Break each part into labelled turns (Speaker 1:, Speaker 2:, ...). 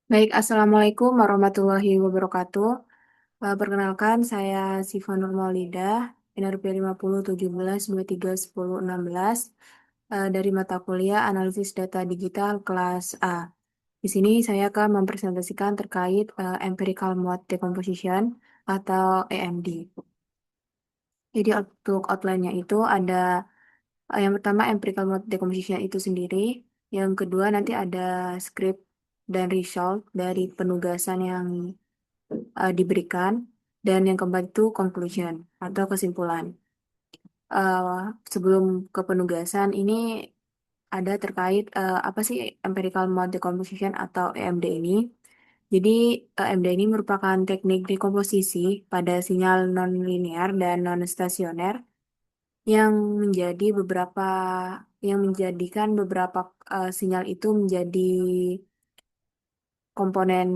Speaker 1: Baik, Assalamualaikum warahmatullahi wabarakatuh. Perkenalkan, saya Siva Nur Maulidah, NRP 5017231016 dari mata kuliah Analisis Data Digital kelas A. Di sini saya akan mempresentasikan terkait Empirical Mode Decomposition atau EMD. Jadi untuk outline-nya itu ada yang pertama empirical mode decomposition itu sendiri, yang kedua nanti ada script dan result dari penugasan yang diberikan, dan yang keempat itu conclusion atau kesimpulan. Eh, Sebelum ke penugasan ini ada terkait apa sih empirical mode decomposition atau EMD ini. Jadi EMD ini merupakan teknik dekomposisi pada sinyal non-linear dan non-stasioner yang menjadi beberapa yang menjadikan beberapa sinyal itu menjadi komponen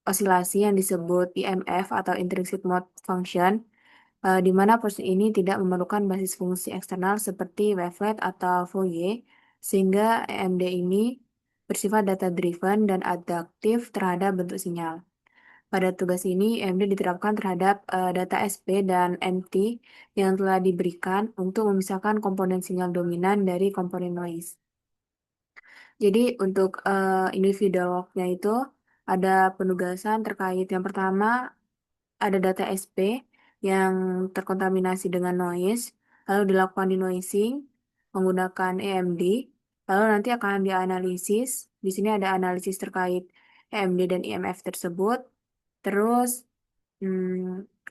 Speaker 1: osilasi yang disebut IMF atau Intrinsic Mode Function, di mana proses ini tidak memerlukan basis fungsi eksternal seperti wavelet atau Fourier, sehingga EMD ini bersifat data-driven dan adaptif terhadap bentuk sinyal. Pada tugas ini, EMD diterapkan terhadap data SP dan MT yang telah diberikan untuk memisahkan komponen sinyal dominan dari komponen noise. Jadi untuk individual work-nya itu ada penugasan terkait yang pertama ada data SP yang terkontaminasi dengan noise, lalu dilakukan denoising menggunakan EMD, lalu nanti akan dianalisis. Di sini ada analisis terkait EMD dan IMF tersebut. Terus,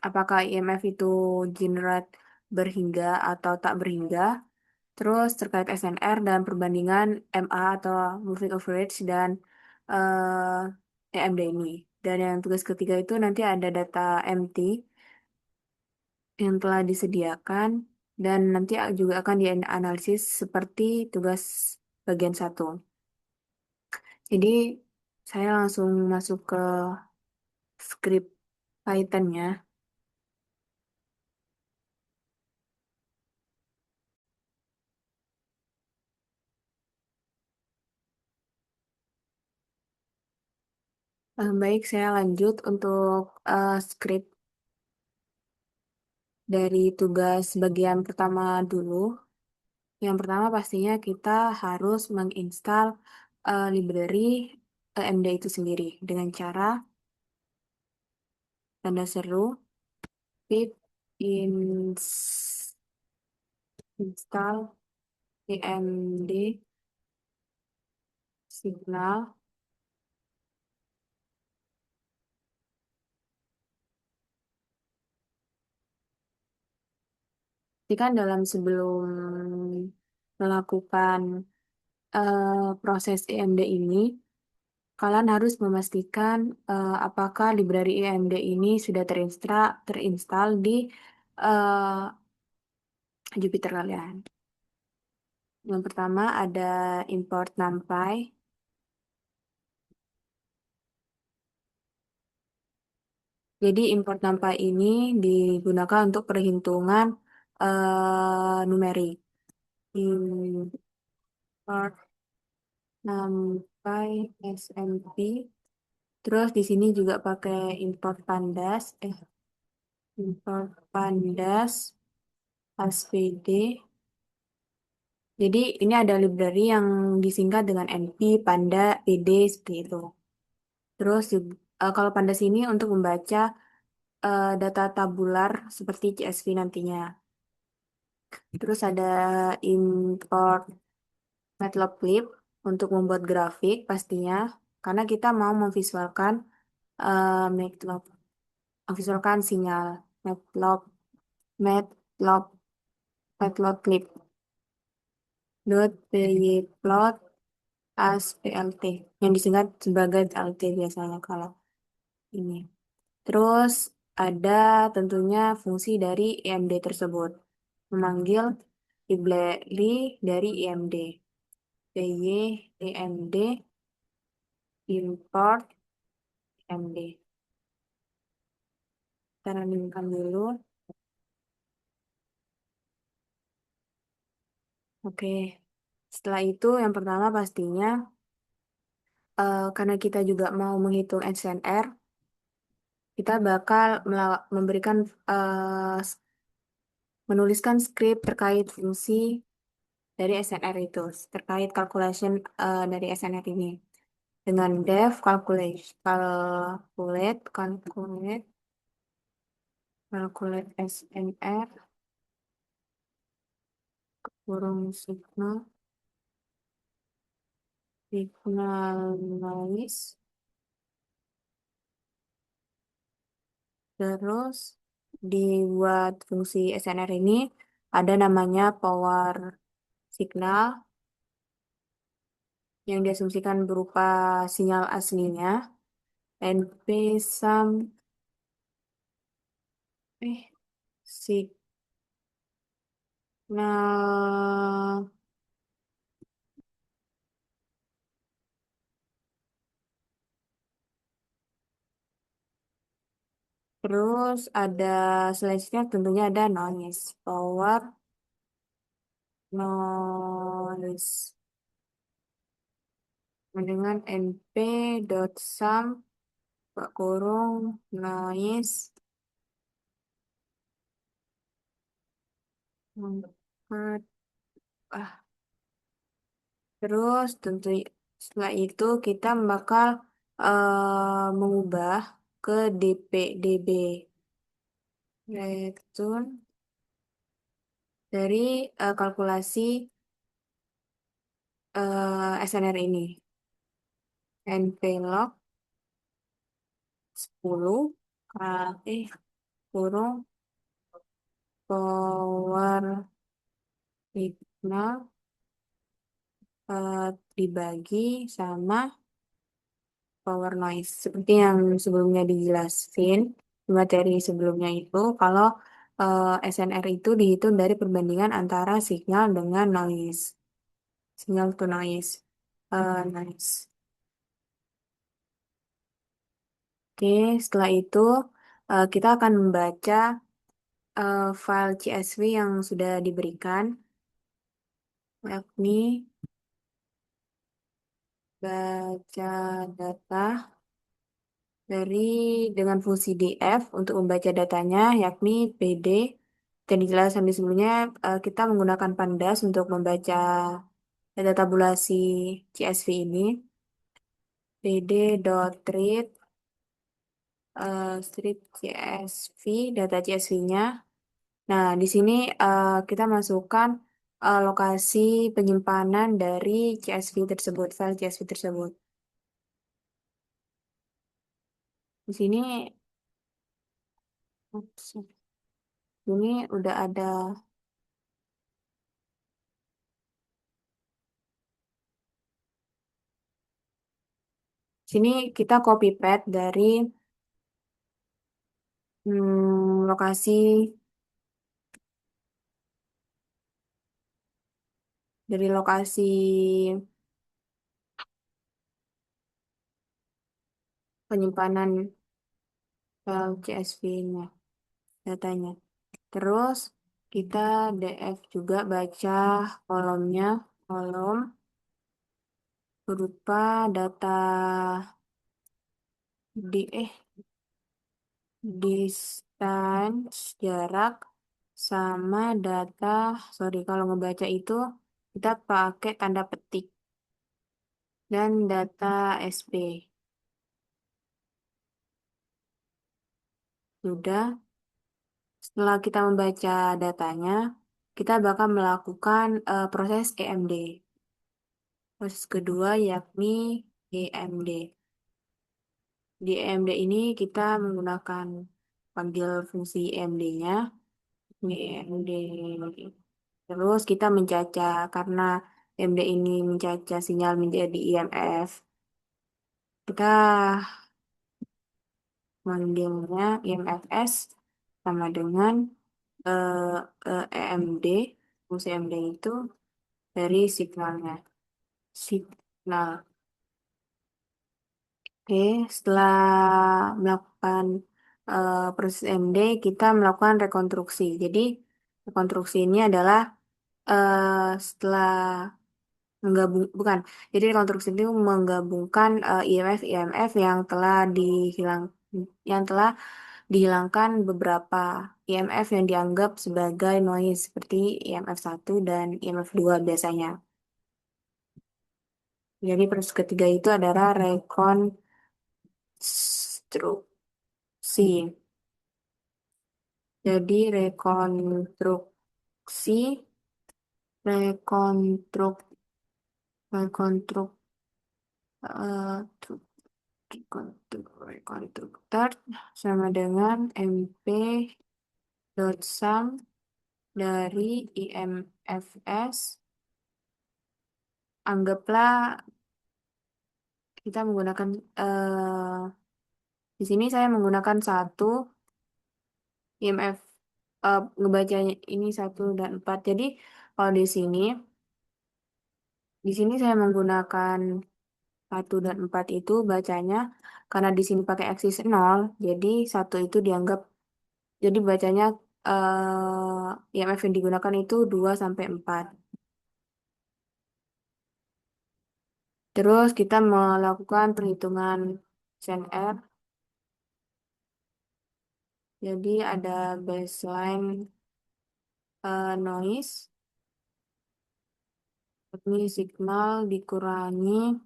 Speaker 1: apakah IMF itu generate berhingga atau tak berhingga? Terus terkait SNR dan perbandingan MA atau moving average dan EMD ini. Dan yang tugas ketiga itu nanti ada data MT yang telah disediakan dan nanti juga akan dianalisis seperti tugas bagian satu. Jadi saya langsung masuk ke script Python-nya. Baik, saya lanjut untuk script dari tugas bagian pertama dulu. Yang pertama pastinya kita harus menginstal library EMD itu sendiri dengan cara tanda seru pip install EMD signal. Jadi kan dalam sebelum melakukan proses EMD ini, kalian harus memastikan apakah library EMD ini sudah terinstall di eh, Jupyter kalian. Yang pertama ada import NumPy. Jadi import NumPy ini digunakan untuk perhitungan numerik. Import NumPy SMP. Terus di sini juga pakai import pandas HPD. Jadi ini ada library yang disingkat dengan NP, Panda, PD seperti itu. Terus kalau Pandas ini untuk membaca data tabular seperti CSV nantinya. Terus ada import Matplotlib untuk membuat grafik pastinya, karena kita mau memvisualkan Matplotlib, memvisualkan sinyal Matplotlib, Matplotlib dot pyplot as PLT yang disingkat sebagai PLT biasanya kalau ini. Terus ada tentunya fungsi dari IMD tersebut memanggil library dari IMD. PY IMD import IMD. Kita running dulu. Oke. Setelah itu yang pertama pastinya karena kita juga mau menghitung SNR, kita bakal memberikan menuliskan skrip terkait fungsi dari SNR itu, terkait calculation dari SNR ini. Dengan def calculate SNR kurung signal noise, terus dibuat fungsi SNR ini ada namanya power signal yang diasumsikan berupa sinyal aslinya, NP sum eh signal. Terus ada selanjutnya tentunya ada noise, power noise dengan np dot sum Pak kurung noise. Empat. Ah, terus tentu setelah itu kita bakal mengubah ke db return dari kalkulasi SNR ini. nplog 10 kali kurung power signal dibagi sama power noise. Seperti yang sebelumnya dijelasin di materi sebelumnya itu, kalau SNR itu dihitung dari perbandingan antara signal dengan noise. Signal to noise. Noise. Oke, setelah itu kita akan membaca file CSV yang sudah diberikan, yakni baca data dari dengan fungsi df untuk membaca datanya, yakni pd. Dan dijelasan di sebelumnya, kita menggunakan pandas untuk membaca data tabulasi CSV ini. pd.read strip CSV, data CSV-nya. Nah, di sini kita masukkan lokasi penyimpanan dari CSV tersebut, file CSV tersebut. Di sini, ups, ini udah ada. Sini kita copy paste lokasi dari lokasi penyimpanan file CSV-nya, datanya. Terus kita df juga baca kolomnya, kolom berupa data di distance jarak sama data, sorry kalau ngebaca itu kita pakai tanda petik dan data SP. Sudah, setelah kita membaca datanya, kita bakal melakukan proses EMD. Proses kedua yakni EMD. Di EMD ini kita menggunakan panggil fungsi EMD-nya. EMD. Terus kita mencaca karena EMD ini mencaca sinyal menjadi IMF. Kita manggilnya IMFS sama dengan eh, EMD. Fungsi EMD itu dari signalnya. Signal. Oke, setelah melakukan proses EMD, kita melakukan rekonstruksi. Jadi, rekonstruksi ini adalah setelah bukan. Jadi rekonstruksi itu menggabungkan IMF yang telah dihilangkan beberapa IMF yang dianggap sebagai noise seperti IMF 1 dan IMF 2 biasanya. Jadi proses ketiga itu adalah rekonstruksi. Jadi rekonstruk, rekonstruk, eh, rekonstruktor sama dengan MP dot sum dari IMFS. Anggaplah kita menggunakan di sini saya menggunakan satu IMF, ngebacanya ini 1 dan 4. Jadi kalau di sini saya menggunakan 1 dan 4 itu bacanya karena di sini pakai aksis 0, jadi satu itu dianggap, jadi bacanya IMF yang digunakan itu 2 sampai 4. Terus kita melakukan perhitungan SNR. Jadi ada baseline noise, ini signal dikurangi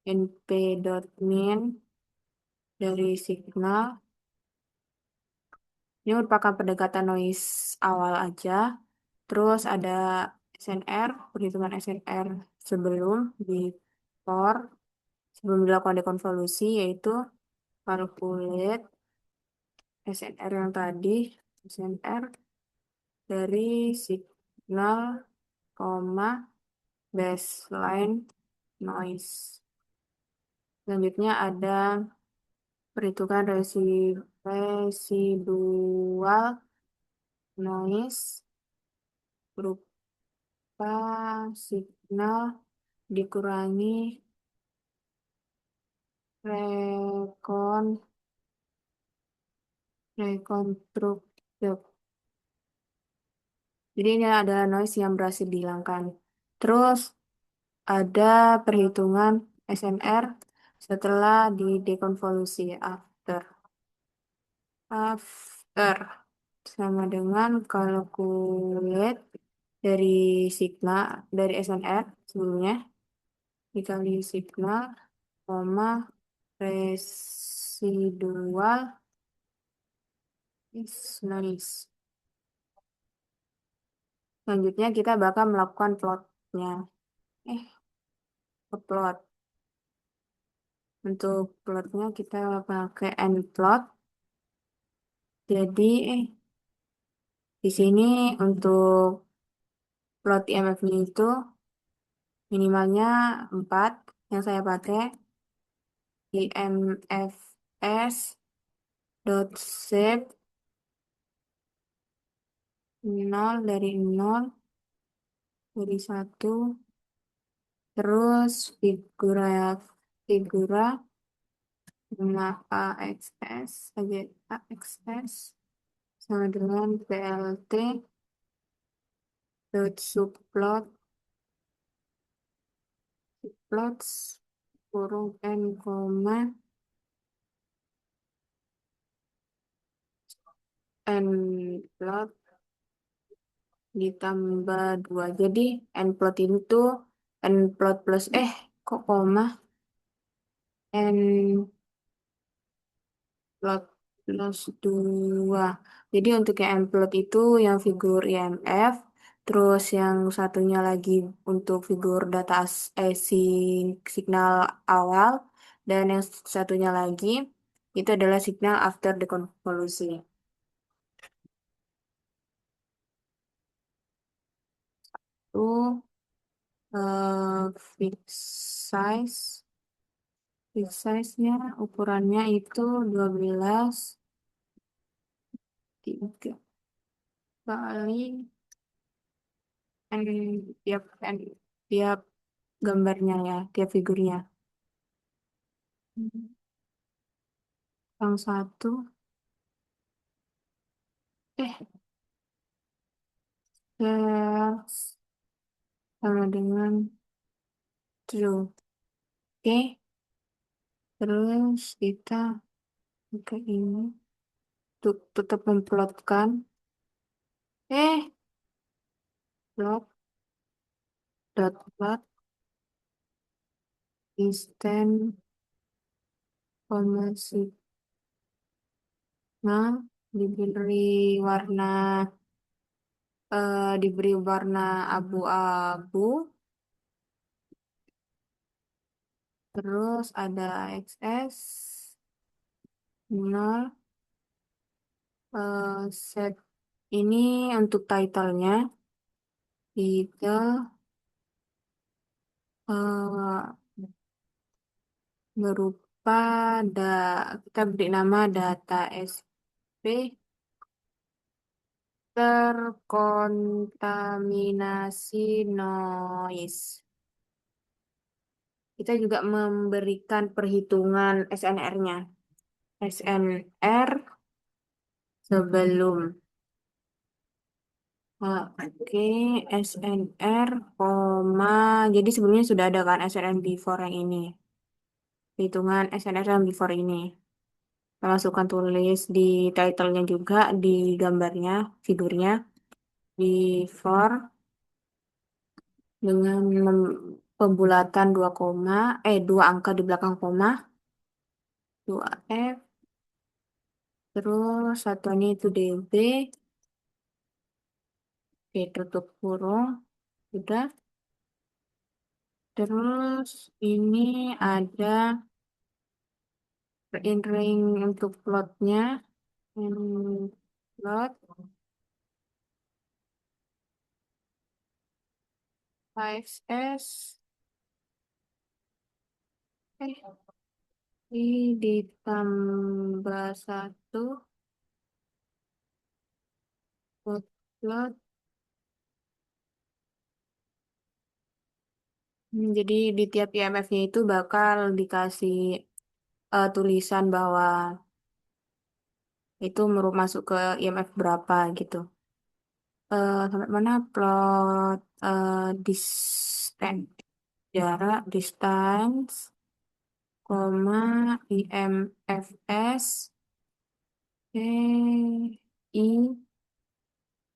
Speaker 1: np.min dari signal. Ini merupakan pendekatan noise awal aja. Terus ada SNR, perhitungan SNR sebelum di core, sebelum dilakukan dekonvolusi, yaitu calculate SNR yang tadi, SNR dari signal, baseline noise. Selanjutnya ada perhitungan residual noise berupa signal dikurangi rekon rekonstruk. Jadi ini adalah noise yang berhasil dihilangkan. Terus ada perhitungan SNR setelah dekonvolusi after. After sama dengan calculate dari signal dari SNR sebelumnya dikali signal, residual is noise. Selanjutnya kita bakal melakukan plotnya. Plot. Untuk plotnya kita pakai nplot. Jadi di sini untuk plot IMF-nya itu minimalnya 4 yang saya pakai. IMFS dot shape 0 dari 1, terus figura dengan AXS sama dengan PLT dot plots kurung n koma n plot ditambah 2. Jadi n plot ini tuh n plot plus kok koma n plot plus 2. Jadi untuk yang n plot itu yang figur IMF, terus yang satunya lagi untuk figur signal awal, dan yang satunya lagi itu adalah signal after deconvolusi. Itu fixed size. Fixed size-nya ukurannya itu 12 3 kali n tiap gambarnya ya, tiap figurnya. Yang satu eh ya, sama dengan True. Oke, terus kita ke ini untuk tetap memplotkan. Eh, plot, dot plot, instant, koma, sigma, diberi warna, diberi warna abu-abu, terus ada XS, 0, set ini untuk title-nya, title, eh, berupa da, kita beri nama data SP terkontaminasi noise. Kita juga memberikan perhitungan SNR-nya. SNR sebelum. Oke, SNR, koma. Jadi sebelumnya sudah ada kan SNR before yang ini. Hitungan SNR yang before ini. Kita masukkan tulis di title-nya juga, di gambarnya, figurnya. Before dengan pembulatan 2 koma, 2 angka di belakang koma, 2F, terus satunya itu DB, oke, tutup kurung, sudah. Terus ini ada ring untuk plotnya, plot, 5S, ini ditambah 1, plot. Jadi di tiap IMF-nya itu bakal dikasih tulisan bahwa itu masuk ke IMF berapa gitu. Sampai mana plot distance, jarak, distance, koma, IMFS, I,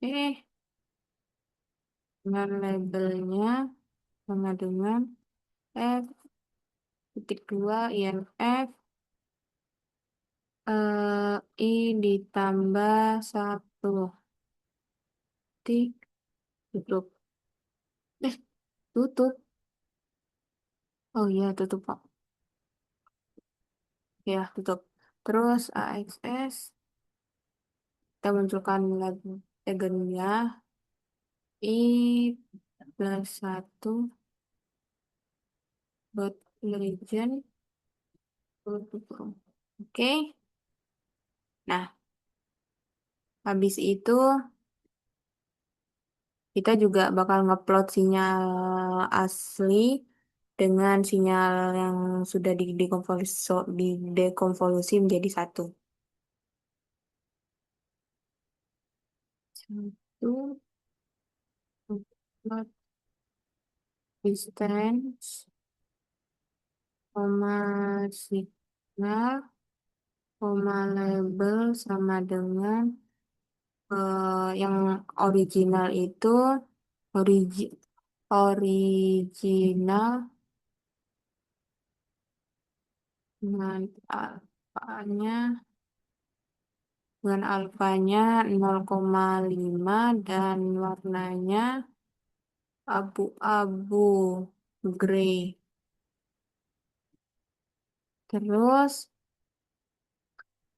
Speaker 1: eh, dengan labelnya sama dengan F titik 2 IMF, I ditambah 1 titik, tutup. Eh, tutup. Oh iya, tutup, Pak. Ya, tutup. Terus AXS, kita munculkan legennya I plus 1 dot legend. Oke. Nah, habis itu kita juga bakal ngeplot sinyal asli dengan sinyal yang sudah didekonvolusi menjadi satu. Satu, plot distance, koma signal, koma label sama dengan yang original itu origi, original dengan alfanya dengan alfanya 0,5 dan warnanya abu-abu grey. Terus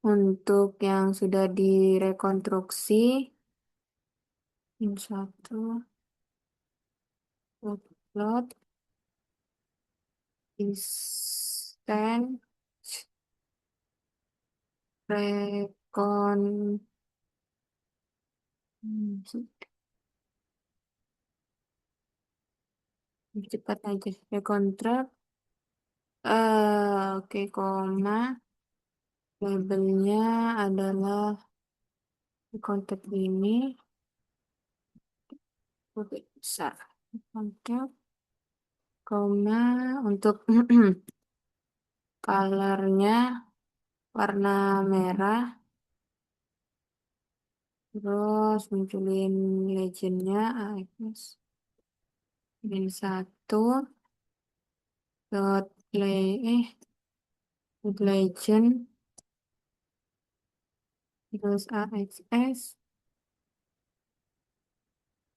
Speaker 1: untuk yang sudah direkonstruksi, ini satu upload instant recon cepat aja rekontrak, oke, koma, labelnya adalah kontrak ini, oke, besar kontrak, Koma untuk colornya warna merah, terus munculin legendnya AFS min satu dot dot legend terus AXS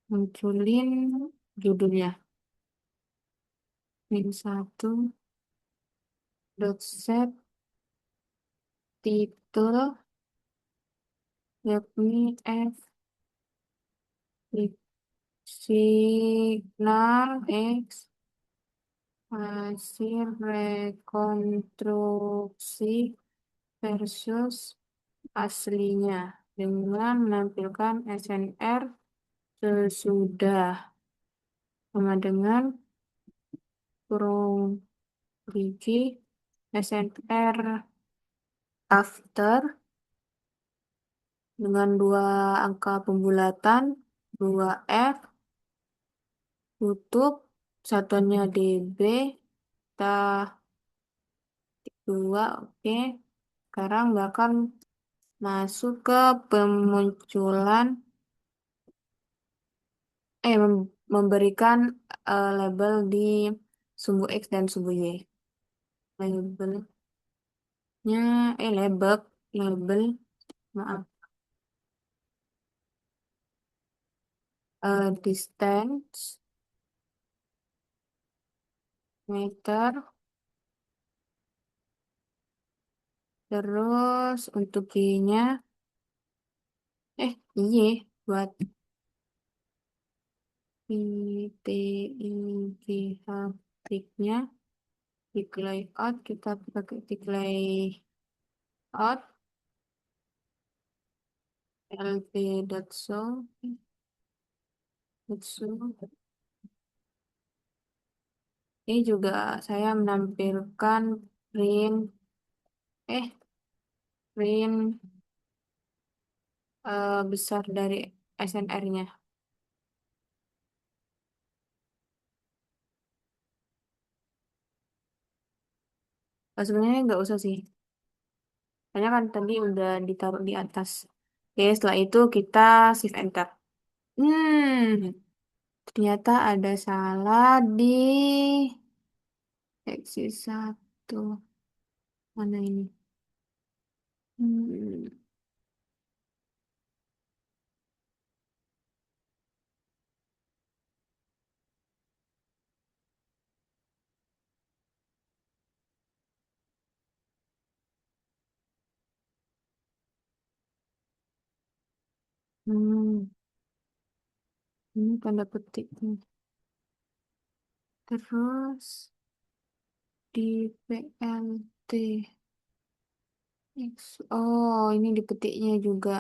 Speaker 1: munculin judulnya min satu dot set title yakni F signal X hasil rekonstruksi versus aslinya dengan menampilkan SNR sesudah sama dengan kurung biji SNR after dengan dua angka pembulatan 2F tutup satuannya DB kita dua oke. Sekarang bakal masuk ke pemunculan memberikan label di sumbu X dan sumbu Y. Labelnya label maaf distance meter terus untuk Y-nya Y buat ITIG haptiknya tick layout kita pakai tick layout lp.show ini juga saya menampilkan print eh print besar dari SNR-nya. Sebenarnya nggak usah sih. Karena kan tadi udah ditaruh di atas. Oke, setelah itu kita shift enter. Ternyata ada salah di seksi satu. Mana ini? Hmm, hmm, ini tanda petik nih. Terus di PLT. Oh, ini di petiknya juga.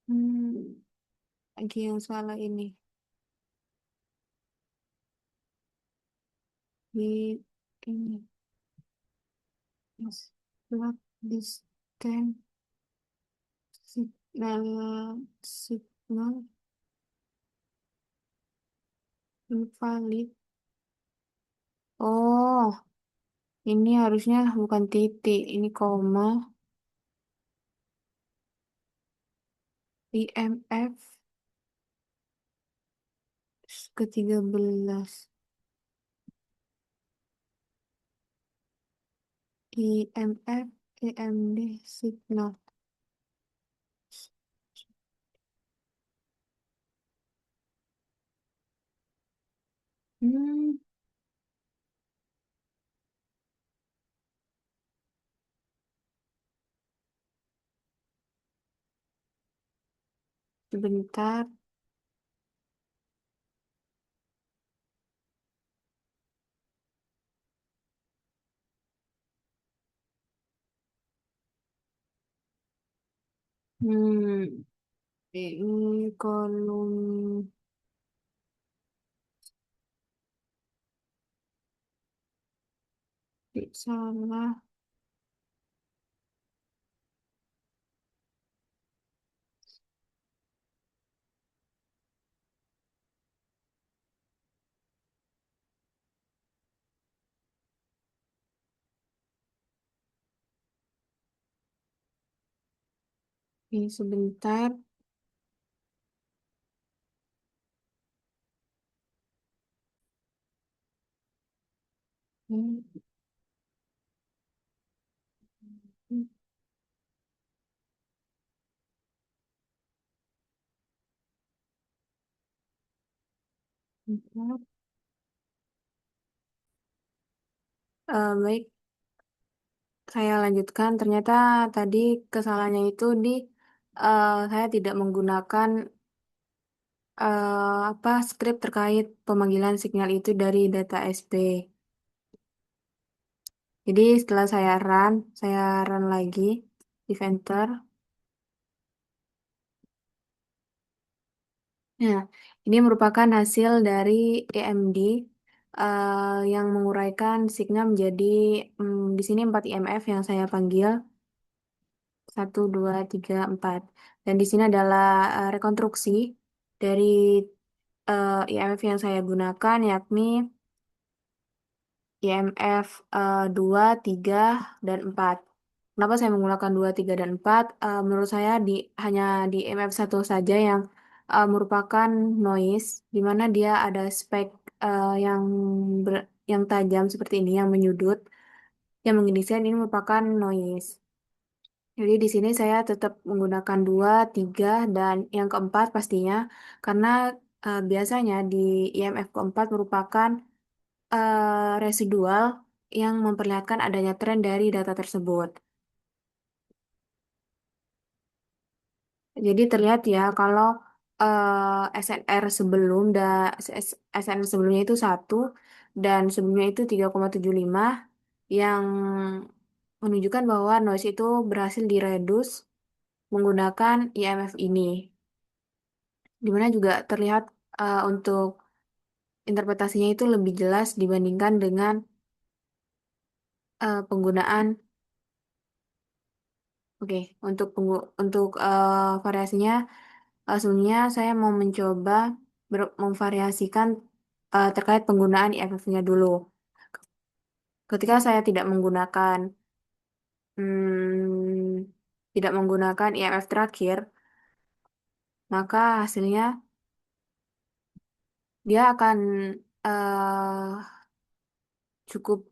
Speaker 1: Hmm, lagi yang salah ini. Di ini. Yes. Plot distance signal invalid. Oh, ini harusnya bukan titik, ini koma. IMF ke-13. IMF EMD signal. Hmm, sebentar. Hmm, ini kolom salah. Oke, sebentar. Hmm, sebentar. Baik, saya lanjutkan. Ternyata tadi kesalahannya itu di saya tidak menggunakan apa skrip terkait pemanggilan sinyal itu dari data SP. Jadi setelah saya run lagi di Venter. Nah, ini merupakan hasil dari EMD yang menguraikan signal menjadi di sini 4 IMF yang saya panggil 1, 2, 3, 4. Dan di sini adalah rekonstruksi dari IMF yang saya gunakan yakni IMF 2, 3, dan 4. Kenapa saya menggunakan 2, 3, dan 4? Menurut saya hanya di IMF satu saja yang merupakan noise, di mana dia ada spek yang yang tajam seperti ini, yang menyudut, yang mengindikasikan ini merupakan noise. Jadi di sini saya tetap menggunakan 2, 3, dan yang keempat pastinya, karena biasanya di IMF keempat merupakan residual yang memperlihatkan adanya tren dari data tersebut. Jadi terlihat ya kalau SNR SNR sebelumnya itu 1 dan sebelumnya itu 3,75 yang menunjukkan bahwa noise itu berhasil diredus menggunakan IMF ini. Di mana juga terlihat untuk interpretasinya itu lebih jelas dibandingkan dengan penggunaan. Oke, untuk variasinya, sebenarnya saya mau mencoba memvariasikan terkait penggunaan IMF-nya dulu. Ketika saya hmm, tidak menggunakan IMF terakhir, maka hasilnya dia akan cukup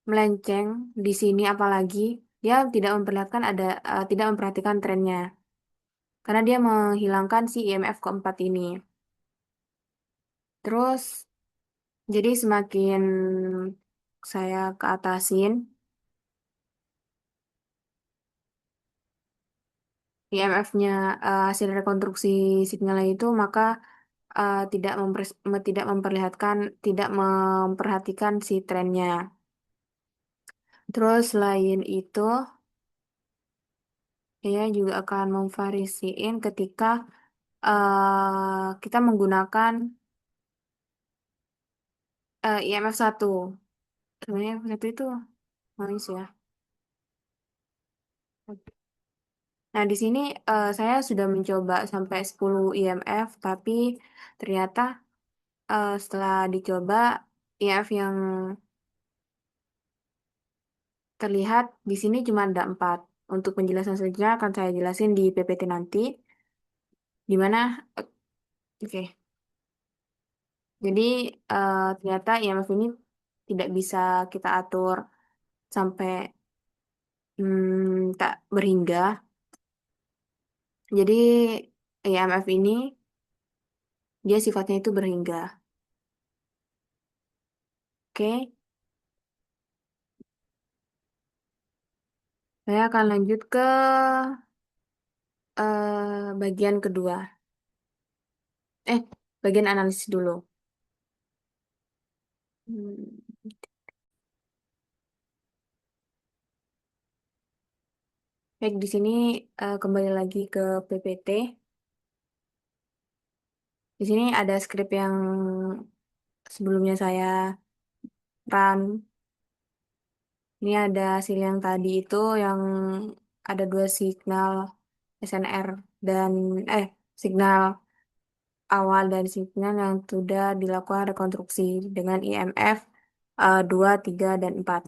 Speaker 1: melenceng di sini, apalagi dia tidak memperhatikan trennya karena dia menghilangkan si IMF keempat ini. Terus jadi semakin saya ke atasin IMF-nya, hasil rekonstruksi signalnya itu, maka tidak tidak memperhatikan si trennya. Terus selain itu, saya juga akan memvariasiin ketika kita menggunakan IMF 1. Sebenarnya IMF 1 itu noise ya. Nah, di sini saya sudah mencoba sampai 10 IMF, tapi ternyata setelah dicoba, IMF yang terlihat di sini cuma ada 4. Untuk penjelasan selanjutnya akan saya jelasin di PPT nanti, di mana, oke, jadi ternyata IMF ini tidak bisa kita atur sampai tak berhingga. Jadi IMF ini dia sifatnya itu berhingga. Oke, saya akan lanjut ke bagian kedua. Eh, bagian analisis dulu. Hmm, Baik, di sini kembali lagi ke PPT. Di sini ada skrip yang sebelumnya saya run. Ini ada hasil yang tadi itu yang ada dua signal SNR dan signal awal dan signal yang sudah dilakukan rekonstruksi dengan IMF 2, 3, dan 4.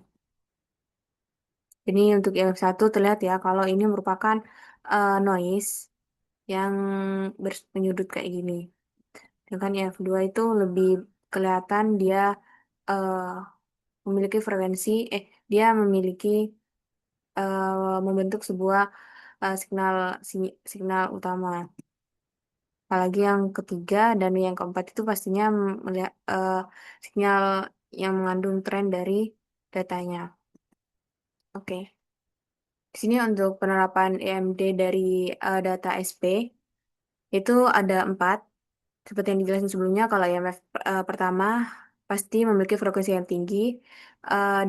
Speaker 1: Ini untuk IMF 1 terlihat ya kalau ini merupakan noise yang berpenyudut kayak gini. Sedangkan EF2 itu lebih kelihatan dia eh, memiliki frekuensi, dia memiliki membentuk sebuah signal signal utama. Apalagi yang ketiga dan yang keempat itu pastinya melihat sinyal yang mengandung tren dari datanya. Oke. Di sini untuk penerapan EMD dari data SP itu ada 4. Seperti yang dijelasin sebelumnya, kalau IMF pertama pasti memiliki frekuensi yang tinggi,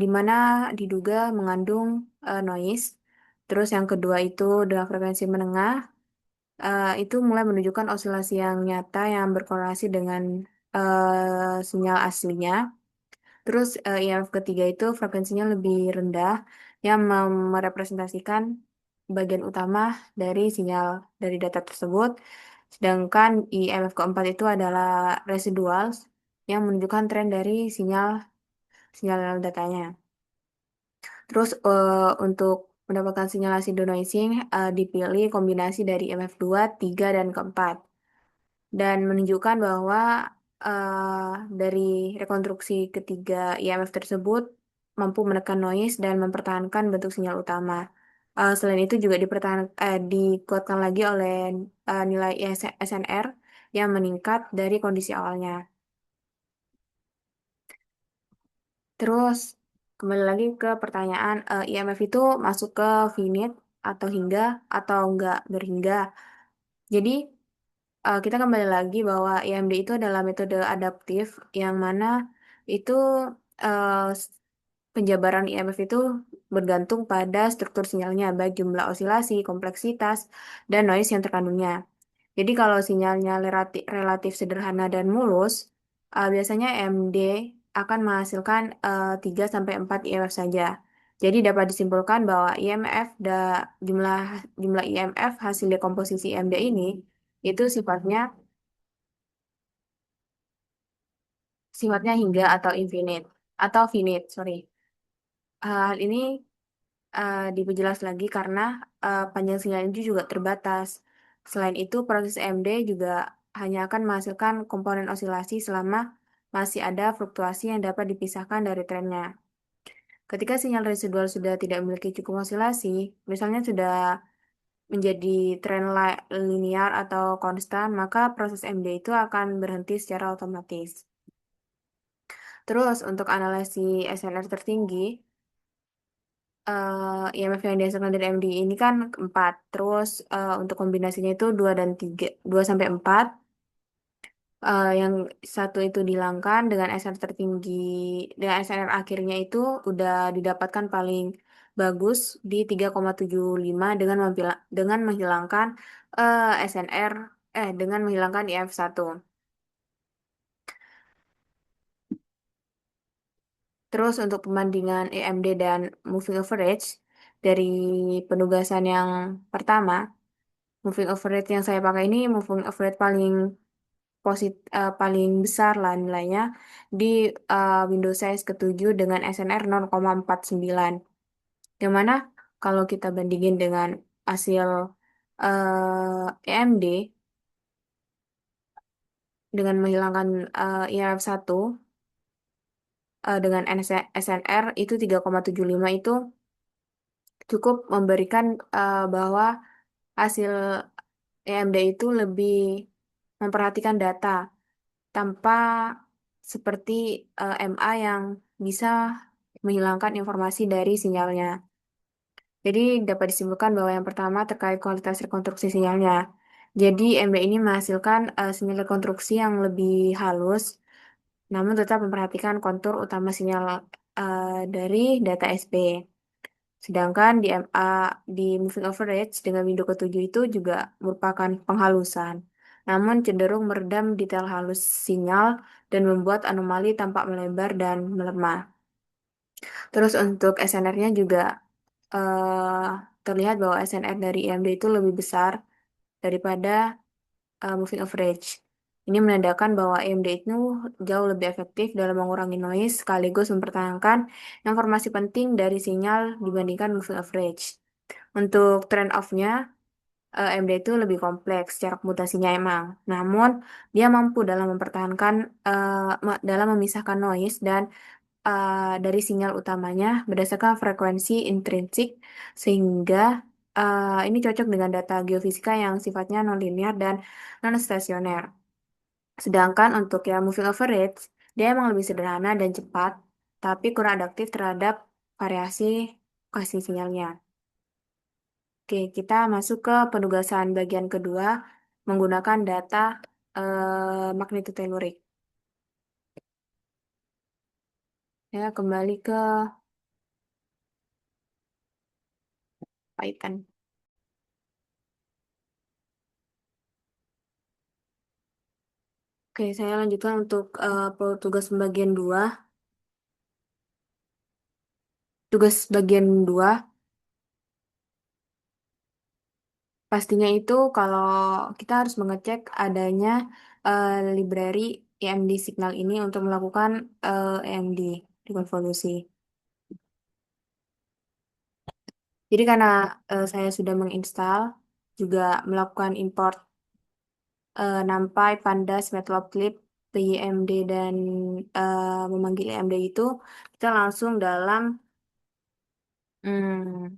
Speaker 1: di mana diduga mengandung noise. Terus yang kedua itu dengan frekuensi menengah, itu mulai menunjukkan osilasi yang nyata yang berkorelasi dengan sinyal aslinya. Terus IMF ketiga itu frekuensinya lebih rendah yang merepresentasikan bagian utama dari sinyal dari data tersebut. Sedangkan IMF keempat itu adalah residual yang menunjukkan tren dari sinyal sinyal datanya. Terus untuk mendapatkan simulasi denoising dipilih kombinasi dari MF2, 3, dan keempat. Dan menunjukkan bahwa dari rekonstruksi ketiga IMF tersebut mampu menekan noise dan mempertahankan bentuk sinyal utama. Selain itu juga dikuatkan lagi oleh nilai SNR yang meningkat dari kondisi awalnya. Terus kembali lagi ke pertanyaan IMF itu masuk ke finite atau hingga atau enggak berhingga. Jadi kita kembali lagi bahwa IMD itu adalah metode adaptif yang mana itu eh, s- penjabaran IMF itu bergantung pada struktur sinyalnya, baik jumlah osilasi, kompleksitas, dan noise yang terkandungnya. Jadi kalau sinyalnya relatif sederhana dan mulus, biasanya MD akan menghasilkan 3 sampai 4 IMF saja. Jadi dapat disimpulkan bahwa jumlah jumlah IMF hasil dekomposisi MD ini itu sifatnya hingga atau infinite atau finite, sorry. Hal ini diperjelas lagi karena panjang sinyal ini juga terbatas. Selain itu, proses MD juga hanya akan menghasilkan komponen osilasi selama masih ada fluktuasi yang dapat dipisahkan dari trennya. Ketika sinyal residual sudah tidak memiliki cukup osilasi, misalnya sudah menjadi linear atau konstan, maka proses MD itu akan berhenti secara otomatis. Terus, untuk analisis SNR tertinggi, IMF yang dihasilkan dari MD ini kan 4. Terus untuk kombinasinya itu 2 dan 3, 2 sampai 4. Yang satu itu dihilangkan dengan SNR tertinggi, dengan SNR akhirnya itu udah didapatkan paling bagus di 3,75 dengan menghilangkan SNR dengan menghilangkan IF1. Terus untuk pembandingan EMD dan moving average dari penugasan yang pertama, moving average yang saya pakai ini moving average paling besar lah nilainya di window size ke-7 dengan SNR 0,49. Yang mana kalau kita bandingin dengan hasil EMD dengan menghilangkan IRF1 dengan SNR itu 3,75 itu cukup memberikan bahwa hasil EMD itu lebih memperhatikan data tanpa seperti MA yang bisa menghilangkan informasi dari sinyalnya. Jadi dapat disimpulkan bahwa yang pertama terkait kualitas rekonstruksi sinyalnya. Jadi MD ini menghasilkan sinyal rekonstruksi yang lebih halus, namun tetap memperhatikan kontur utama sinyal dari data SP. Sedangkan di MA di moving average dengan window ketujuh itu juga merupakan penghalusan, namun cenderung meredam detail halus sinyal dan membuat anomali tampak melebar dan melemah. Terus untuk SNR-nya juga eh, terlihat bahwa SNR dari EMD itu lebih besar daripada moving average. Ini menandakan bahwa EMD itu jauh lebih efektif dalam mengurangi noise sekaligus mempertahankan informasi penting dari sinyal dibandingkan moving average. Untuk trend off-nya, AMD itu lebih kompleks secara komputasinya emang. Namun, dia mampu dalam mempertahankan, dalam memisahkan noise dan dari sinyal utamanya berdasarkan frekuensi intrinsik sehingga ini cocok dengan data geofisika yang sifatnya nonlinear dan non-stasioner. Sedangkan untuk yang moving average, dia emang lebih sederhana dan cepat, tapi kurang adaptif terhadap variasi kasih sinyalnya. Oke, kita masuk ke penugasan bagian kedua menggunakan data magnitude telurik. Ya, kembali ke Python. Oke, saya lanjutkan untuk tugas pembagian dua. Tugas bagian dua, pastinya itu kalau kita harus mengecek adanya library EMD signal ini untuk melakukan EMD rekonvolusi. Jadi karena saya sudah menginstal, juga melakukan import NumPy, Pandas, Matplotlib, PYMD, dan memanggil EMD itu, kita langsung hmm,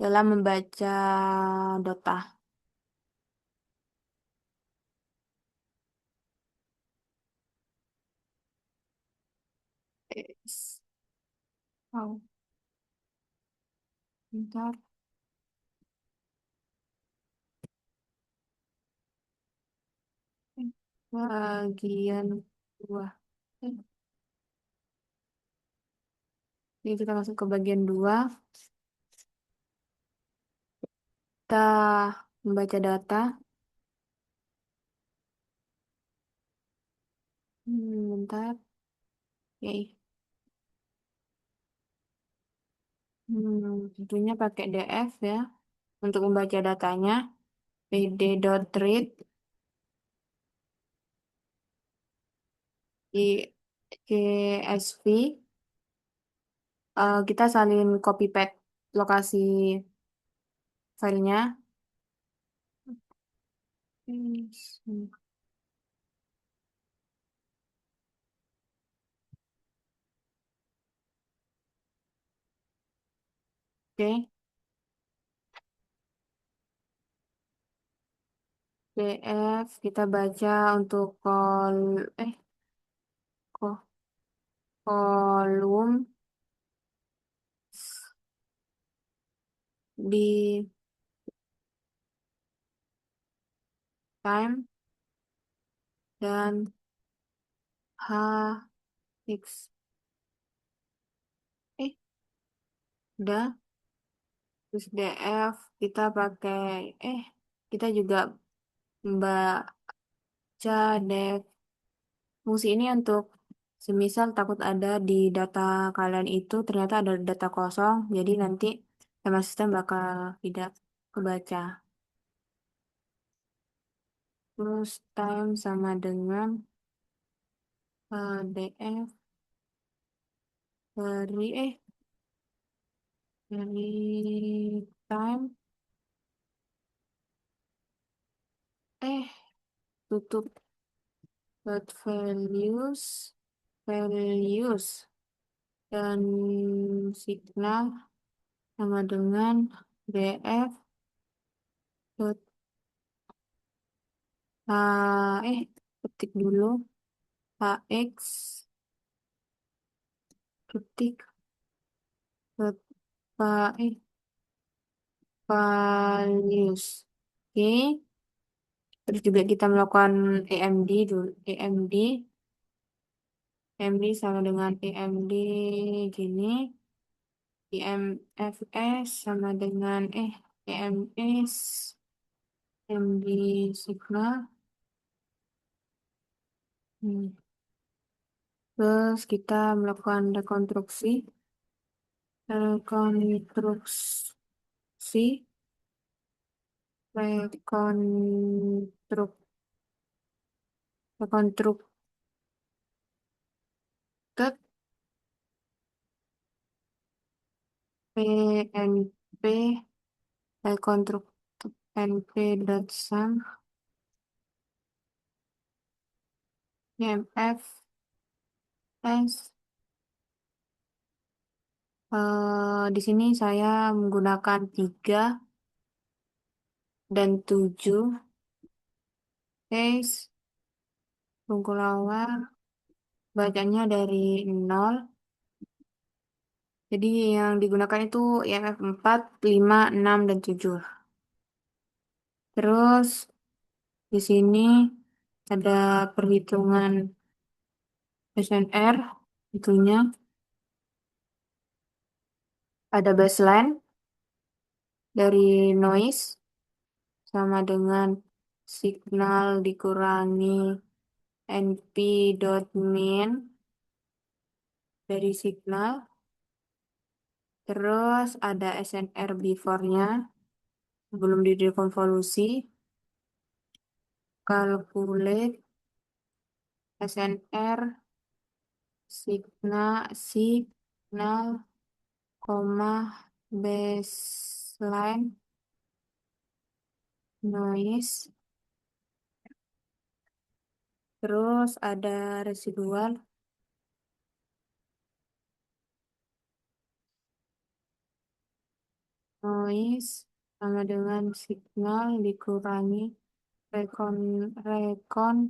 Speaker 1: dalam membaca data. Yes. Oh, bentar. Bagian dua. Eh, Jadi kita masuk ke bagian dua. Kita membaca data. Bentar. Oke. Tentunya pakai DF ya. Untuk membaca datanya. pd.read di CSV. Kita salin copy paste lokasi filenya. Hmm, Oke. DF kita baca untuk ko- kolom di time dan X. Eh, udah. Terus DF kita pakai, kita juga membaca def. Fungsi ini untuk semisal takut ada di data kalian itu ternyata ada data kosong, jadi nanti sama sistem bakal tidak kebaca. Terus time sama dengan df dari time, eh tutup dot values dan signal sama dengan df dot ketik dulu hx ketik dot values. Oke, terus juga kita melakukan EMD dulu, EMD sama dengan EMD gini, IMFS sama dengan EMS, EMD signal. Hmm. Terus kita melakukan rekonstruksi, rekonstruk, rekonstructed PNP konstruktif NP dot sum IMF S. Di sini saya menggunakan 3 dan 7 case Bungkulawar bacanya dari 0. Jadi yang digunakan itu IMF 4, 5, 6, dan 7. Terus di sini ada perhitungan SNR, itunya ada baseline dari noise sama dengan signal dikurangi NP dot min dari signal. Terus ada SNR before-nya sebelum didekonvolusi. Calculate SNR signal, koma baseline noise. Terus ada residual noise sama dengan signal dikurangi reconstruction,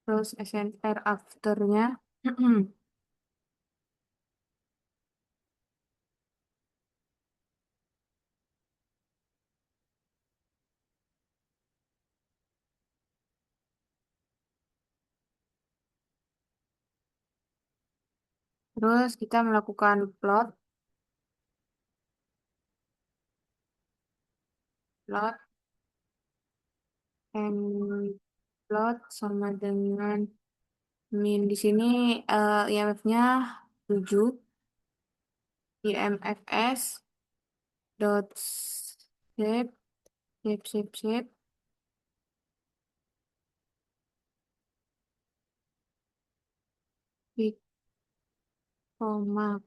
Speaker 1: terus SNR afternya. Terus kita melakukan plot and plot sama dengan min. Di sini IMF-nya 7, IMFS dot shape di koma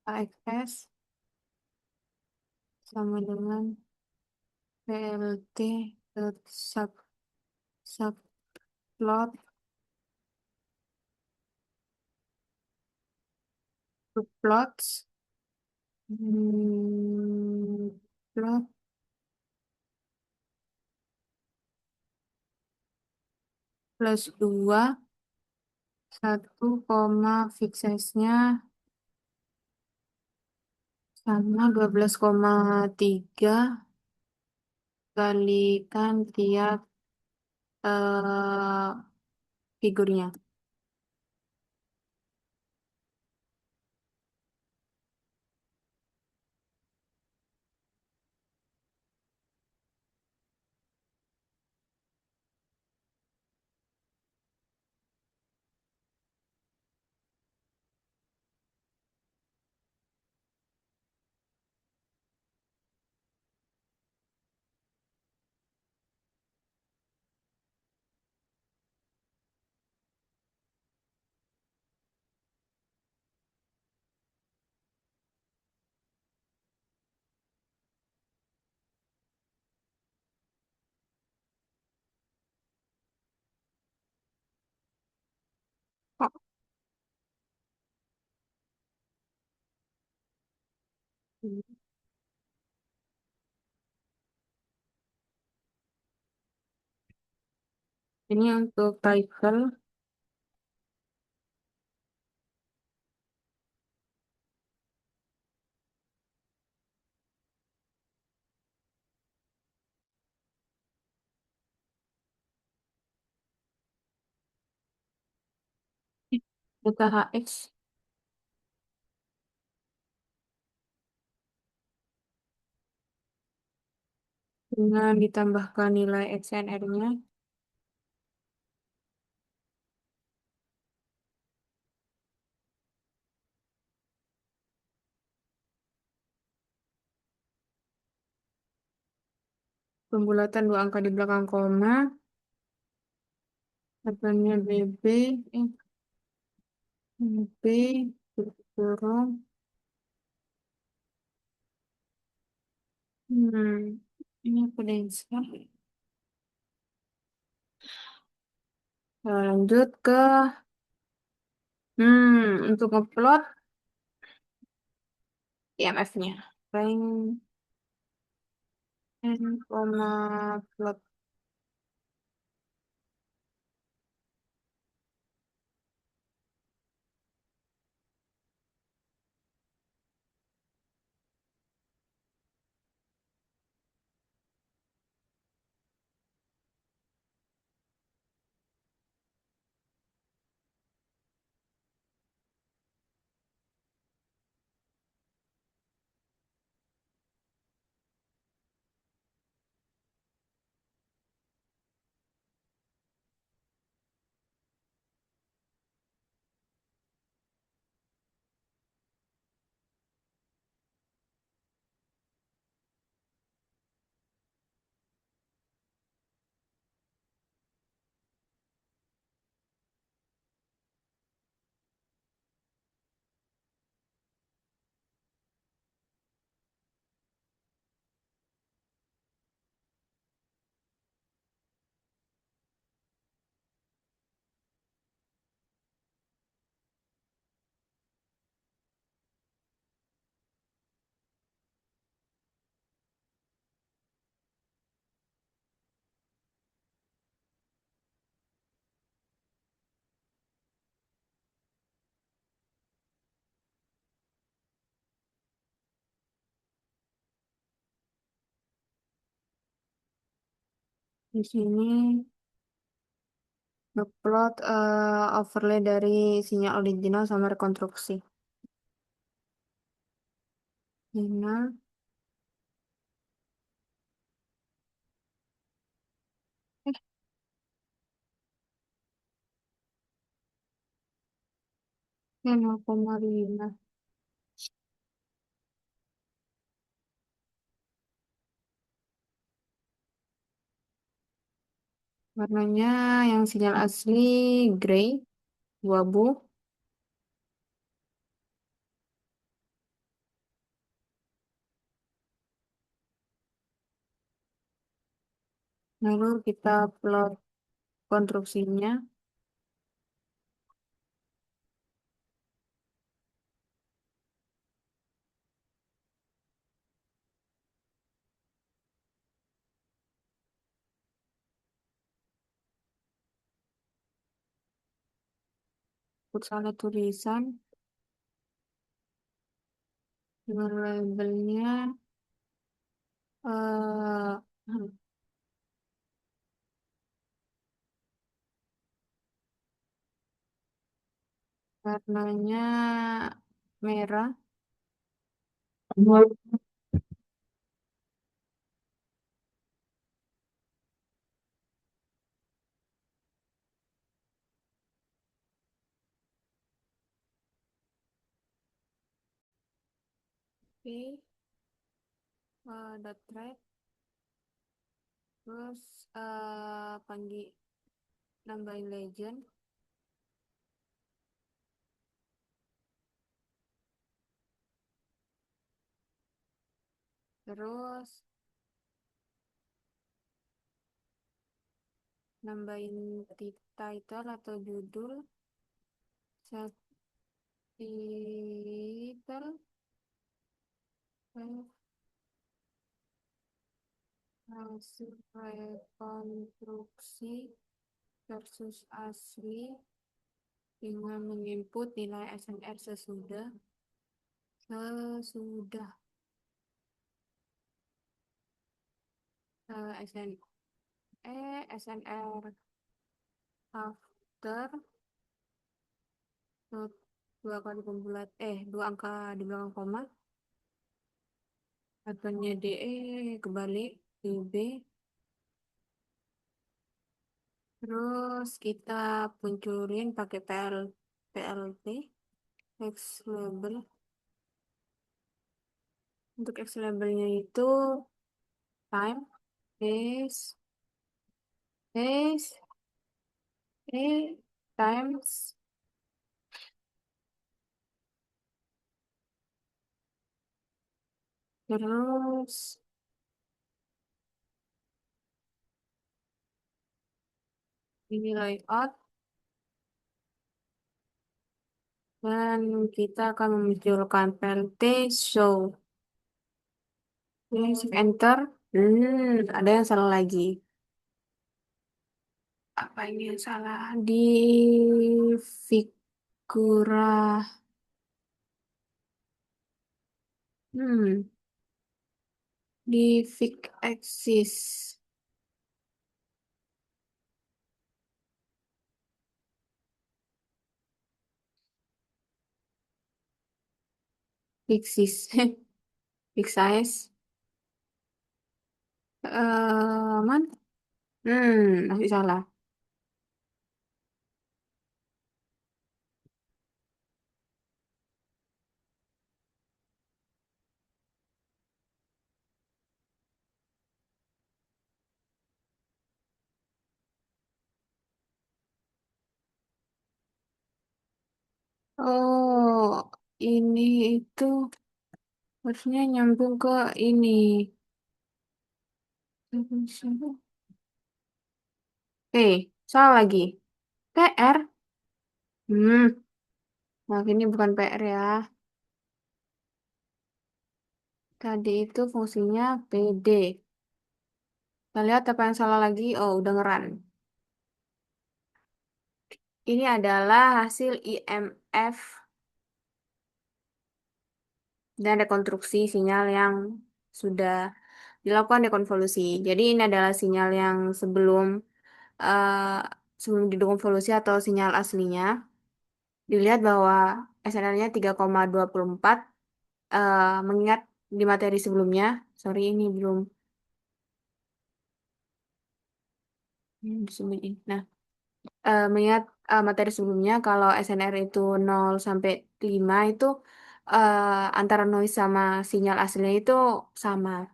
Speaker 1: AXS sama dengan PLT dot subplot plots plot plus 2 1, fix size-nya sama 12,3 kalikan tiap eh, figurnya. Oh, ini untuk title. Data HX dengan ditambahkan nilai XNR-nya. Pembulatan 2 angka di belakang koma. Satuannya BB. B kurung. Hmm, ini apa denser? Lanjut ke untuk upload IMF-nya. Rank n, plot. Di sini upload overlay dari sinyal original sama rekonstruksi. Sinyal, eh, 0,5. Warnanya yang sinyal asli gray, abu. Lalu kita plot konstruksinya. Put salah tulisan dengan labelnya eh warnanya merah. Oke, dot thread. Terus panggil nambahin legend. Terus nambahin title atau judul. Title hasil rekonstruksi versus asli dengan menginput nilai SNR sesudah SNR after dua kali pembulat dua angka di belakang koma ataunya DE kebalik DB. Terus kita munculin pakai PLT X label. Untuk X labelnya itu time is is times Terus ini layout dan kita akan memunculkan PLT show. Ini shift enter. Ada yang salah lagi. Apa ini yang salah? Di figura. Hmm, di fig axis. Fig size. Fig size. Man? Masih salah. Oh, ini itu harusnya nyambung ke ini. Salah lagi. PR. Hmm, Maaf ini bukan PR ya. Tadi itu fungsinya PD. Kita lihat apa yang salah lagi. Oh, udah ngeran. Ini adalah hasil IMF dan rekonstruksi sinyal yang sudah dilakukan dekonvolusi. Jadi ini adalah sinyal yang eh, sebelum didekonvolusi atau sinyal aslinya. Dilihat bahwa SNR-nya 3,24 mengingat di materi sebelumnya. Sorry ini belum disembunyiin. Nah, mengingat materi sebelumnya kalau SNR itu 0 sampai 5 itu antara noise sama sinyal aslinya itu sama.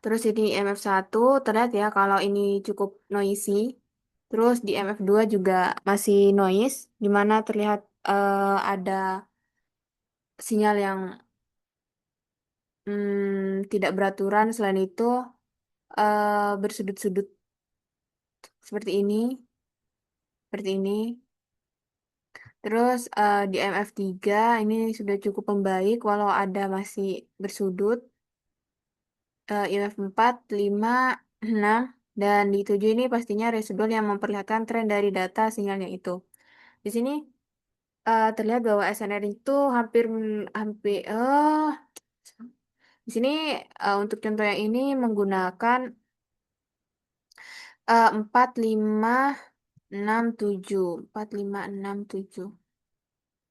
Speaker 1: Terus ini MF1 terlihat ya kalau ini cukup noisy. Terus di MF2 juga masih noise, di mana terlihat ada sinyal yang tidak beraturan. Selain itu bersudut-sudut seperti ini, seperti ini. Terus di MF3 ini sudah cukup membaik walau ada masih bersudut. IMF 4, 5, 6, dan di 7 ini pastinya residual yang memperlihatkan tren dari data sinyalnya itu. Di sini terlihat bahwa SNR itu hampir hampir di sini untuk contoh yang ini menggunakan 4567 4567.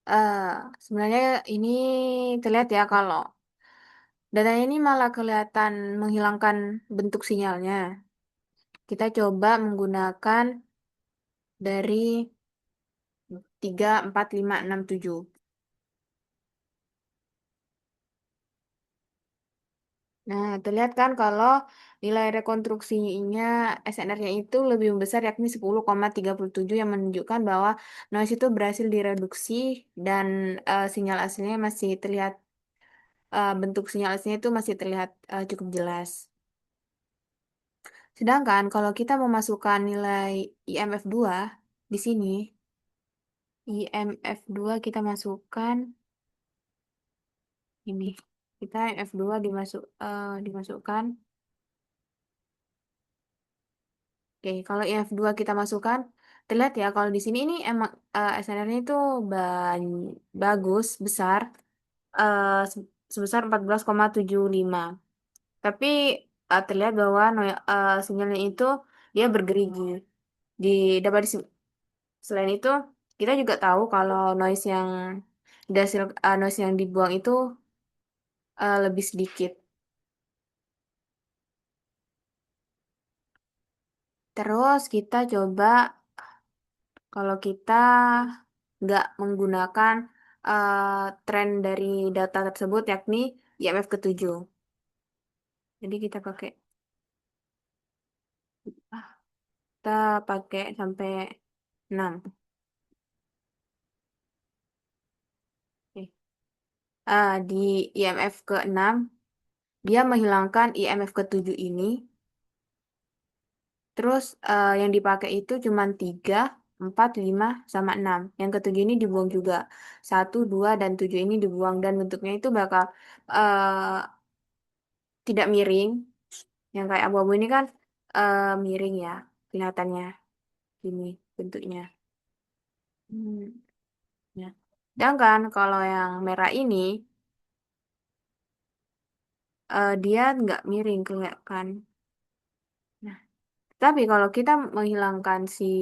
Speaker 1: Eh Sebenarnya ini terlihat ya kalau datanya ini malah kelihatan menghilangkan bentuk sinyalnya. Kita coba menggunakan dari 3, 4, 5, 6, 7. Nah, terlihat kan kalau nilai rekonstruksinya SNR-nya itu lebih besar yakni 10,37 yang menunjukkan bahwa noise itu berhasil direduksi dan sinyal aslinya masih terlihat bentuk sinyal aslinya itu masih terlihat cukup jelas. Sedangkan kalau kita memasukkan nilai IMF2 di sini, IMF2 kita masukkan ini. Kita IMF2 dimasukkan. Oke, kalau IF2 kita masukkan, terlihat ya kalau di sini ini emang SNR-nya itu bagus, besar, sebesar 14,75. Tapi terlihat bahwa sinyalnya itu dia bergerigi. Di dapat selain itu, kita juga tahu kalau noise yang dibuang itu lebih sedikit. Terus kita coba kalau kita nggak menggunakan tren dari data tersebut yakni IMF ke-7. Jadi ah, kita pakai sampai 6. Oke. Di IMF ke-6 Dia menghilangkan IMF ketujuh ini. Terus yang dipakai itu cuma 3, 4, 5, sama 6. Yang ketujuh ini dibuang juga. Satu, 2, dan 7 ini dibuang. Dan bentuknya itu bakal eh, tidak miring. Yang kayak abu-abu ini kan miring ya kelihatannya. Ini bentuknya. Hmm, ya. Sedangkan kalau yang merah ini, dia nggak miring kelihatan. Nah, tapi kalau kita menghilangkan si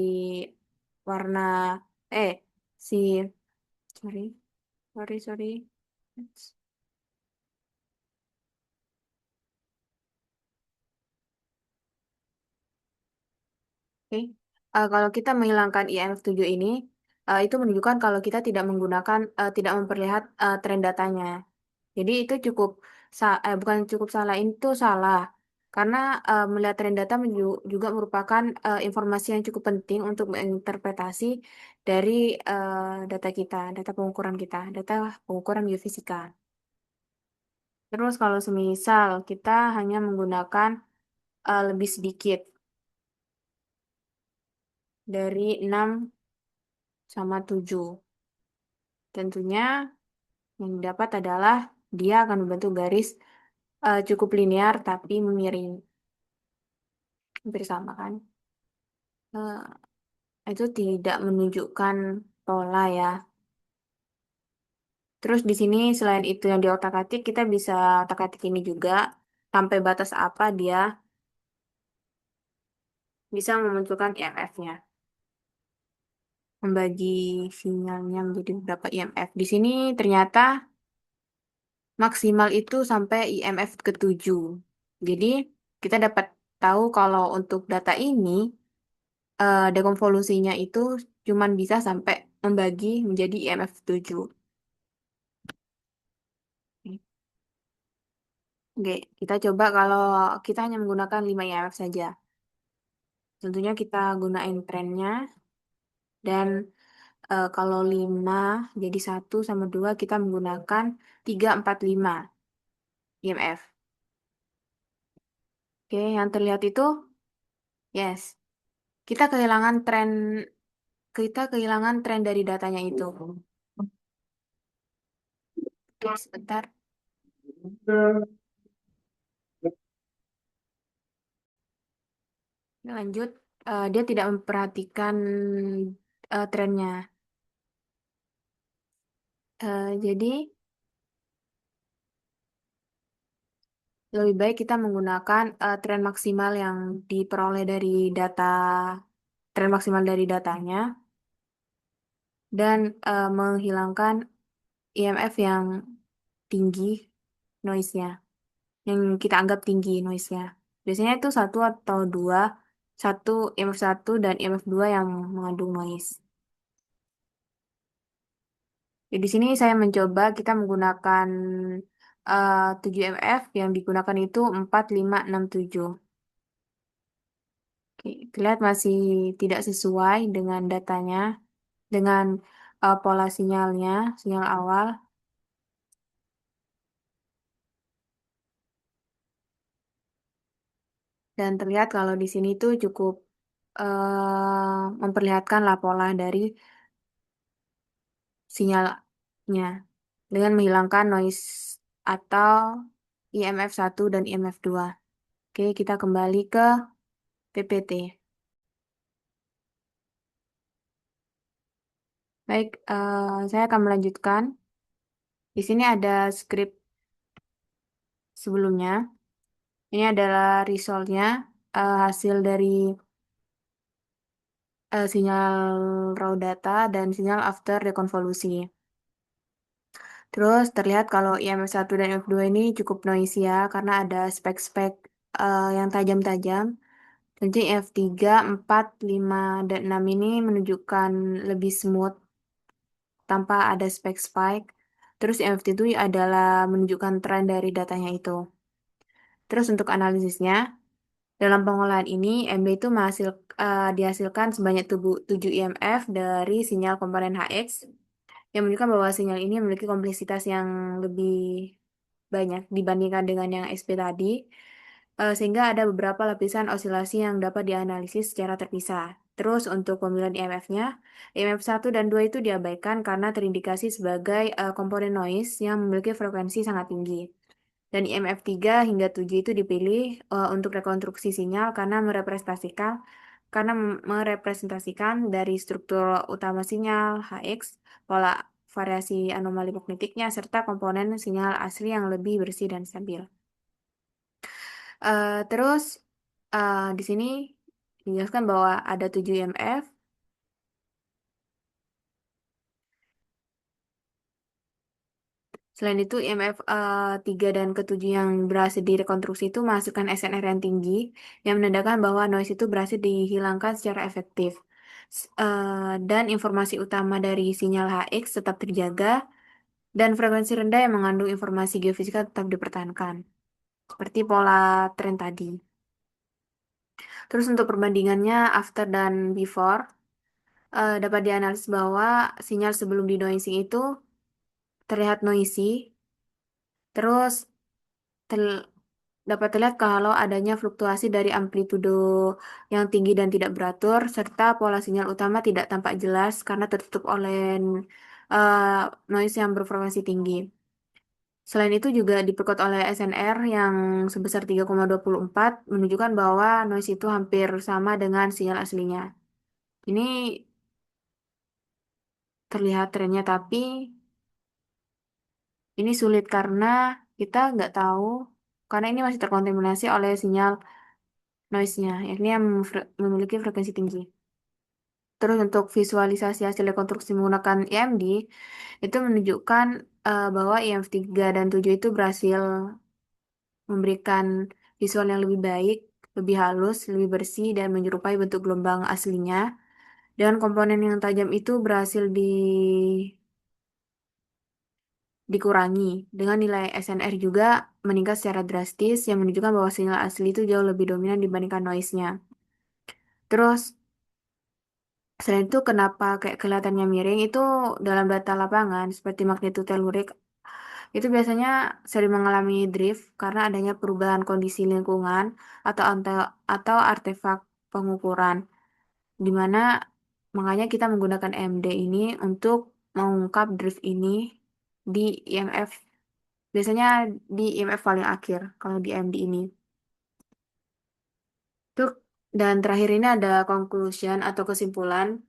Speaker 1: warna, eh, si, sorry, sorry. Oke. Kalau kita menghilangkan IMF 7 ini, itu menunjukkan kalau kita tidak menggunakan, tidak memperlihat tren datanya. Jadi itu cukup, bukan cukup salah, itu salah. Karena melihat tren data juga merupakan informasi yang cukup penting untuk menginterpretasi dari data kita, data pengukuran geofisika. Terus kalau semisal kita hanya menggunakan lebih sedikit dari 6 sama 7. Tentunya yang didapat adalah dia akan membentuk garis cukup linear tapi miring. Hampir sama kan? Itu tidak menunjukkan pola ya. Terus di sini selain itu yang di otak-atik, kita bisa otak-atik ini juga sampai batas apa dia bisa memunculkan IMF-nya. Membagi sinyalnya menjadi beberapa IMF. Di sini ternyata maksimal itu sampai IMF ketujuh. Jadi kita dapat tahu kalau untuk data ini dekonvolusinya itu cuman bisa sampai membagi menjadi IMF 7. Oke, kita coba kalau kita hanya menggunakan 5 IMF saja. Tentunya kita gunain trennya dan kalau 5 jadi satu sama 2 kita menggunakan 3, 4, 5 IMF. Oke, yang terlihat itu yes. Kita kehilangan tren dari datanya itu. Oke, sebentar. Lanjut. Dia tidak memperhatikan trennya. Jadi lebih baik kita menggunakan tren maksimal yang diperoleh dari data, tren maksimal dari datanya, dan menghilangkan IMF yang tinggi noise-nya, yang kita anggap tinggi noise-nya. Biasanya itu satu atau dua, satu IMF satu dan IMF dua yang mengandung noise. Jadi di sini saya mencoba kita menggunakan 7 IMF yang digunakan itu 4, 5, 6, 7. Oke, terlihat masih tidak sesuai dengan datanya, dengan pola sinyalnya, sinyal awal. Dan terlihat kalau di sini tuh cukup memperlihatkan lah pola dari sinyalnya dengan menghilangkan noise atau IMF satu dan IMF dua. Oke, kita kembali ke PPT. Baik, saya akan melanjutkan. Di sini ada script sebelumnya. Ini adalah resultnya, hasil dari sinyal raw data dan sinyal after dekonvolusi. Terus terlihat kalau IMF satu dan IMF dua ini cukup noisy ya, karena ada spek-spek yang tajam-tajam. Tentu IMF tiga, 4, 5, dan 6 ini menunjukkan lebih smooth tanpa ada spek-spike. Terus IMF itu adalah menunjukkan tren dari datanya itu. Terus untuk analisisnya, dalam pengolahan ini, MB itu dihasilkan sebanyak 7 IMF dari sinyal komponen HX yang menunjukkan bahwa sinyal ini memiliki kompleksitas yang lebih banyak dibandingkan dengan yang SP tadi, sehingga ada beberapa lapisan osilasi yang dapat dianalisis secara terpisah. Terus untuk pemilihan IMF-nya, IMF 1 dan 2 itu diabaikan karena terindikasi sebagai komponen noise yang memiliki frekuensi sangat tinggi. Dan IMF 3 hingga 7 itu dipilih untuk rekonstruksi sinyal karena merepresentasikan dari struktur utama sinyal HX, pola variasi anomali magnetiknya, serta komponen sinyal asli yang lebih bersih dan stabil. Terus di sini dijelaskan bahwa ada 7 IMF. Selain itu, IMF 3 dan ke-7 yang berhasil direkonstruksi itu menghasilkan SNR yang tinggi, yang menandakan bahwa noise itu berhasil dihilangkan secara efektif. Dan informasi utama dari sinyal HX tetap terjaga, dan frekuensi rendah yang mengandung informasi geofisika tetap dipertahankan, seperti pola tren tadi. Terus untuk perbandingannya after dan before, dapat dianalisis bahwa sinyal sebelum denoising itu terlihat noisy, terus tel- dapat terlihat kalau adanya fluktuasi dari amplitudo yang tinggi dan tidak beratur, serta pola sinyal utama tidak tampak jelas karena tertutup oleh uh, noise yang berfrekuensi tinggi. Selain itu juga diperkuat oleh SNR yang sebesar 3,24 menunjukkan bahwa noise itu hampir sama dengan sinyal aslinya. Ini terlihat trennya, tapi ini sulit karena kita nggak tahu, karena ini masih terkontaminasi oleh sinyal noise-nya, yakni yang memiliki frekuensi tinggi. Terus untuk visualisasi hasil rekonstruksi menggunakan EMD, itu menunjukkan bahwa IMF 3 dan 7 itu berhasil memberikan visual yang lebih baik, lebih halus, lebih bersih, dan menyerupai bentuk gelombang aslinya. Dan komponen yang tajam itu berhasil dikurangi. Dengan nilai SNR juga meningkat secara drastis, yang menunjukkan bahwa sinyal asli itu jauh lebih dominan dibandingkan noise-nya. Terus, selain itu, kenapa kayak kelihatannya miring itu dalam data lapangan seperti magnitudo telurik itu biasanya sering mengalami drift karena adanya perubahan kondisi lingkungan atau artefak pengukuran, di mana makanya kita menggunakan MD ini untuk mengungkap drift ini di IMF, biasanya di IMF paling akhir kalau di MD ini. Tuh, dan terakhir ini ada conclusion atau kesimpulan.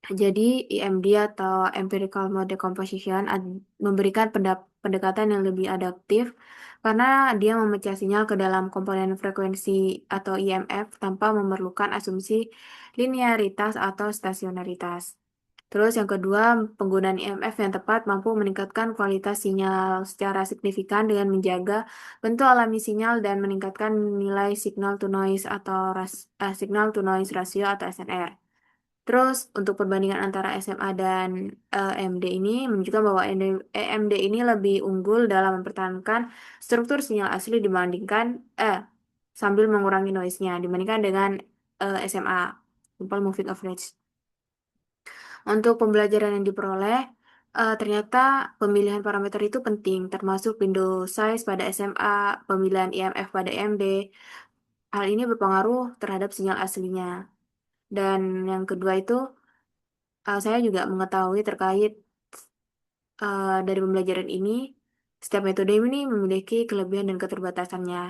Speaker 1: Jadi, EMD atau Empirical Mode Composition memberikan pendekatan yang lebih adaptif karena dia memecah sinyal ke dalam komponen frekuensi atau IMF tanpa memerlukan asumsi linearitas atau stasionaritas. Terus yang kedua, penggunaan IMF yang tepat mampu meningkatkan kualitas sinyal secara signifikan dengan menjaga bentuk alami sinyal dan meningkatkan nilai signal to noise atau signal to noise ratio atau SNR. Terus untuk perbandingan antara SMA dan EMD ini menunjukkan bahwa EMD ini lebih unggul dalam mempertahankan struktur sinyal asli dibandingkan sambil mengurangi noise-nya dibandingkan dengan SMA, Simple Moving Average. Untuk pembelajaran yang diperoleh, ternyata pemilihan parameter itu penting, termasuk window size pada SMA, pemilihan IMF pada EMD. Hal ini berpengaruh terhadap sinyal aslinya. Dan yang kedua itu, saya juga mengetahui terkait dari pembelajaran ini, setiap metode ini memiliki kelebihan dan keterbatasannya.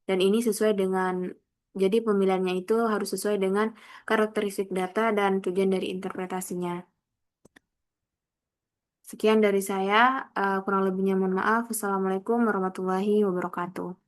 Speaker 1: Dan ini sesuai dengan, jadi pemilihannya itu harus sesuai dengan karakteristik data dan tujuan dari interpretasinya. Sekian dari saya, kurang lebihnya mohon maaf. Wassalamualaikum warahmatullahi wabarakatuh.